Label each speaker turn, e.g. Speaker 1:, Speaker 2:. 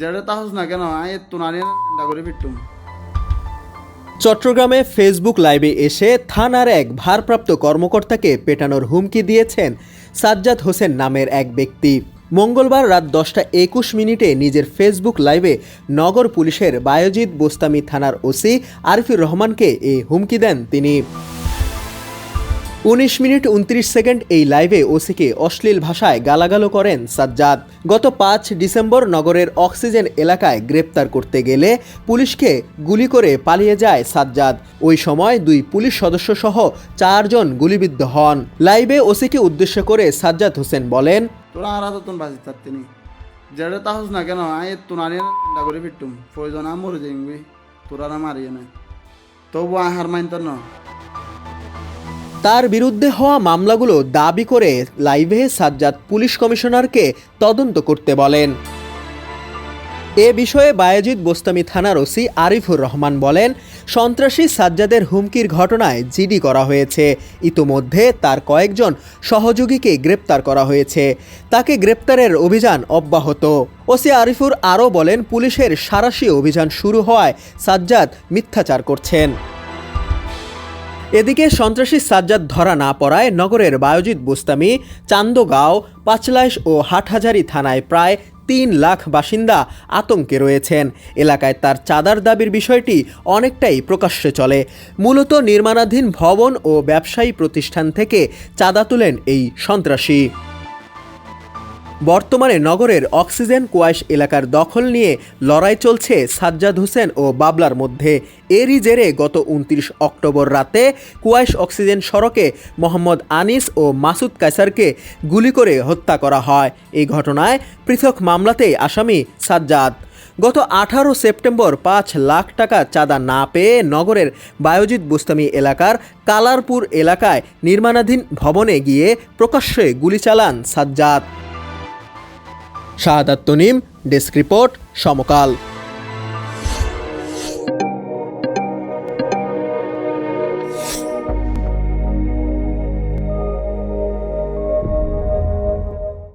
Speaker 1: যেটা তাহস না কেন আয় তুনানি করে ফিরতুম।
Speaker 2: চট্টগ্রামে ফেসবুক লাইভে এসে থানার এক ভারপ্রাপ্ত কর্মকর্তাকে পেটানোর হুমকি দিয়েছেন সাজ্জাদ হোসেন নামের এক ব্যক্তি। মঙ্গলবার রাত 10:21 নিজের ফেসবুক লাইভে নগর পুলিশের বায়েজিদ বোস্তামি থানার ওসি আরিফুর রহমানকে এই হুমকি দেন তিনি। 19 মিনিট 29 সেকেন্ড এই লাইভে ওসিকে অশ্লীল ভাষায় গালাগালো করেন সাজ্জাদ। গত 5 ডিসেম্বর নগরের অক্সিজেন এলাকায় গ্রেপ্তার করতে গেলে পুলিশকে গুলি করে পালিয়ে যায় সাজ্জাদ। ওই সময় 2 পুলিশ সদস্য সহ 4 জন গুলিবিদ্ধ হন। লাইভে ওসিকে উদ্দেশ্য করে সাজ্জাদ হোসেন বলেন,
Speaker 1: তোরা আর তুন বাজি তিনি যেটা তাহস না কেন আয় তুনানি করে ফিরতুম। প্রয়োজন মরে যাইবি, তোরা মারিয়ে না তবু আহার মানত না।
Speaker 2: তার বিরুদ্ধে হওয়া মামলাগুলো দাবি করে লাইভে সাজ্জাদ পুলিশ কমিশনারকে তদন্ত করতে বলেন। এ বিষয়ে বায়েজিদ বোস্তামি থানার ওসি আরিফুর রহমান বলেন, সন্ত্রাসী সাজ্জাদের হুমকির ঘটনায় জিডি করা হয়েছে। ইতোমধ্যে তার কয়েকজন সহযোগীকে গ্রেপ্তার করা হয়েছে। তাকে গ্রেপ্তারের অভিযান অব্যাহত। ওসি আরিফুর আরও বলেন, পুলিশের সাঁড়াশি অভিযান শুরু হওয়ায় সাজ্জাদ মিথ্যাচার করছেন। এদিকে সন্ত্রাসী সাজ্জাদ ধরা না পড়ায় নগরের বায়েজিদ বোস্তামি, চান্দগাঁও, পাঁচলাইশ ও হাটহাজারী থানায় প্রায় 3 লাখ বাসিন্দা আতঙ্কে রয়েছেন। এলাকায় তার চাঁদার দাবির বিষয়টি অনেকটাই প্রকাশ্যে চলে। মূলত নির্মাণাধীন ভবন ও ব্যবসায়ী প্রতিষ্ঠান থেকে চাঁদা তুলেন এই সন্ত্রাসী। বর্তমানে নগরের অক্সিজেন কোয়াইশ এলাকার দখল নিয়ে লড়াই চলছে সাজ্জাদ হোসেন ও বাবলার মধ্যে। এরই জেরে গত 29 অক্টোবর রাতে কোয়াইশ অক্সিজেন সড়কে মোহাম্মদ আনিস ও মাসুদ কায়সারকে গুলি করে হত্যা করা হয়। এই ঘটনায় পৃথক মামলাতেই আসামি সাজ্জাদ। গত 18 সেপ্টেম্বর 5 লাখ টাকা চাঁদা না পেয়ে নগরের বায়েজিদ বোস্তামি এলাকার কালারপুর এলাকায় নির্মাণাধীন ভবনে গিয়ে প্রকাশ্যে গুলি চালান সাজ্জাদ। শাহাদাত তনিম, ডেস্ক রিপোর্ট, সমকাল।